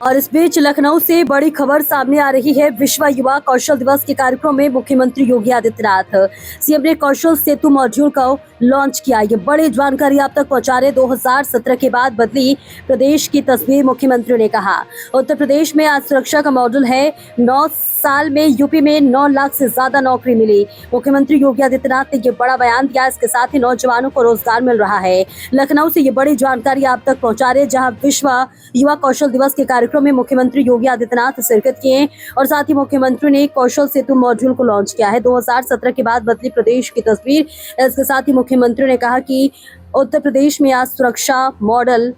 और इस बीच लखनऊ से बड़ी खबर सामने आ रही है। विश्व युवा कौशल दिवस के कार्यक्रम में मुख्यमंत्री योगी आदित्यनाथ सीएम ने कौशल सेतु मॉड्यूल का लॉन्च किया। ये बड़ी जानकारी आप तक पहुंचा रहे। 2017 के बाद बदली प्रदेश की तस्वीर। मुख्यमंत्री ने कहा उत्तर प्रदेश में आज सुरक्षा का मॉडल है। 9 साल में यूपी में 9 लाख से ज्यादा नौकरी मिली। मुख्यमंत्री योगी आदित्यनाथ ने ये बड़ा बयान दिया। इसके साथ ही नौजवानों को रोजगार मिल रहा है। लखनऊ से ये बड़ी जानकारी आप तक पहुंचा रहे, जहां विश्व युवा कौशल दिवस के कार्यक्रम में मुख्यमंत्री योगी आदित्यनाथ शिरकत किए और साथ ही मुख्यमंत्री ने कौशल सेतु मॉड्यूल को लॉन्च किया है। 2017 के बाद बदली प्रदेश की तस्वीर। इसके साथ ही मुख्यमंत्री ने कहा कि उत्तर प्रदेश में आज सुरक्षा मॉडल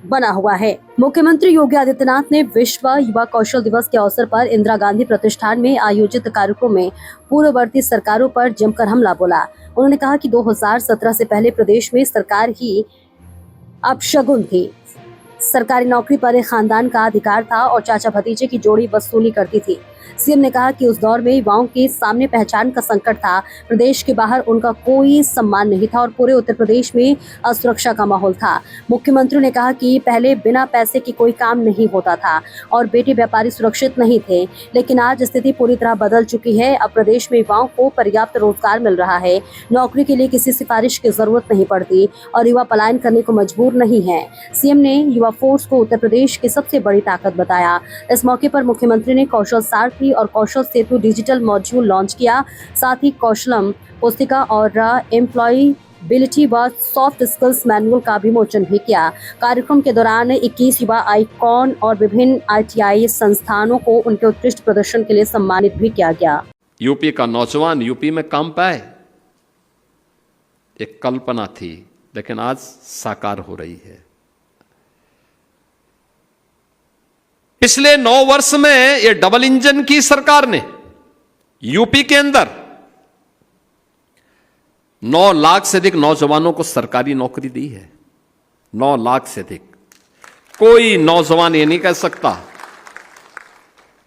बना हुआ है। मुख्यमंत्री योगी आदित्यनाथ ने विश्व युवा कौशल दिवस के अवसर पर इंदिरा गांधी प्रतिष्ठान में आयोजित कार्यक्रम में पूर्ववर्ती सरकारों पर जमकर हमला बोला। उन्होंने कहा कि 2017 से पहले प्रदेश में सरकार ही अपशगुन थी। सरकारी नौकरी पर एक खानदान का अधिकार था और चाचा भतीजे की जोड़ी वसूली करती थी। सीएम ने कहा कि उस दौर में युवाओं के सामने पहचान का संकट था। प्रदेश के बाहर उनका कोई सम्मान नहीं था और पूरे उत्तर प्रदेश में असुरक्षा का माहौल था। मुख्यमंत्री ने कहा कि पहले बिना पैसे के कोई काम नहीं होता था और बेटे व्यापारी सुरक्षित नहीं थे, लेकिन आज स्थिति पूरी तरह बदल चुकी है। अब प्रदेश में युवाओं को पर्याप्त रोजगार मिल रहा है। नौकरी के लिए किसी सिफारिश की जरूरत नहीं पड़ती और युवा पलायन करने को मजबूर नहीं है। सीएम ने युवा फोर्स को उत्तर प्रदेश की सबसे बड़ी ताकत बताया। इस मौके पर मुख्यमंत्री ने कौशल सारथी और कौशल सेतु डिजिटल मॉड्यूल लॉन्च किया। साथ ही कौशलम पुस्तिका और एम्प्लॉयबिलिटी व सॉफ्ट स्किल्स मैनुअल का विमोचन भी किया। कार्यक्रम के दौरान 21 युवा आइकॉन और विभिन्न ITI संस्थानों को उनके उत्कृष्ट प्रदर्शन के लिए सम्मानित भी किया गया। यूपी का नौजवान यूपी में काम पाए, एक कल्पना थी, लेकिन आज साकार हो रही है। पिछले 9 वर्ष में ये डबल इंजन की सरकार ने यूपी के अंदर 9 लाख से अधिक नौजवानों को सरकारी नौकरी दी है। 9 लाख से अधिक। कोई नौजवान ये नहीं कह सकता,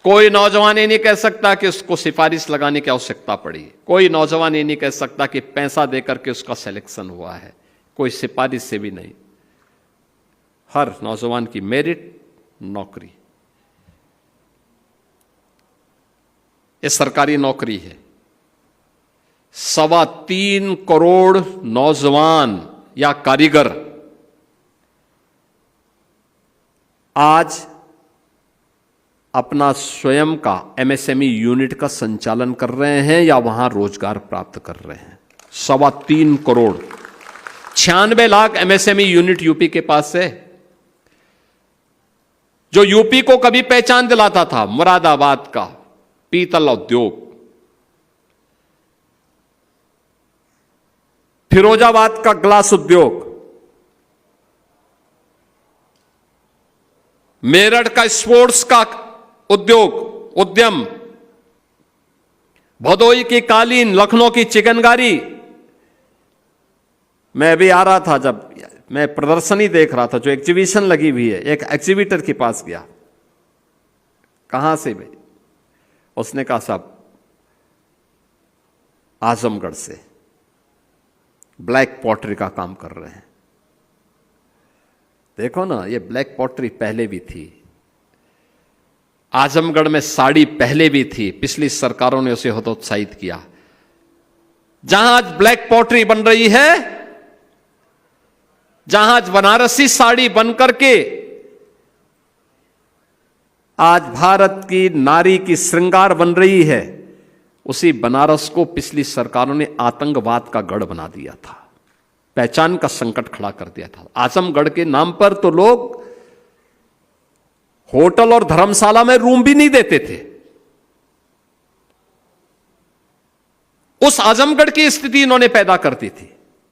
कोई नौजवान ये नहीं कह सकता कि उसको सिफारिश लगाने की आवश्यकता पड़ी। कोई नौजवान ये नहीं कह सकता कि पैसा देकर के उसका सिलेक्शन हुआ है। कोई सिफारिश से भी नहीं। हर नौजवान की मेरिट, नौकरी। ये सरकारी नौकरी है। 3.25 करोड़ नौजवान या कारीगर आज अपना स्वयं का MSME यूनिट का संचालन कर रहे हैं या वहां रोजगार प्राप्त कर रहे हैं। 3.25 crore, 96 lakh MSME unit UP के पास है। जो यूपी को कभी पहचान दिलाता था, मुरादाबाद का पीतल उद्योग, फिरोजाबाद का ग्लास उद्योग, मेरठ का स्पोर्ट्स का उद्यम, भदोई की कालीन, लखनऊ की चिकनकारी। मैं अभी आ रहा था, जब मैं प्रदर्शनी देख रहा था जो एग्जीबिशन लगी हुई है, एक एग्जीबिटर के पास गया। कहां से भाई? उसने कहा साहब आजमगढ़ से ब्लैक पॉटरी का काम कर रहे हैं। देखो ना, ये ब्लैक पॉटरी पहले भी थी। आजमगढ़ में साड़ी पहले भी थी, पिछली सरकारों ने उसे हतोत्साहित किया। जहां आज ब्लैक पॉटरी बन रही है, जहां आज बनारसी साड़ी बनकर के आज भारत की नारी की श्रृंगार बन रही है, उसी बनारस को पिछली सरकारों ने आतंकवाद का गढ़ बना दिया था। पहचान का संकट खड़ा कर दिया था। आजमगढ़ के नाम पर तो लोग होटल और धर्मशाला में रूम भी नहीं देते थे। उस आजमगढ़ की स्थिति इन्होंने पैदा कर दी थी।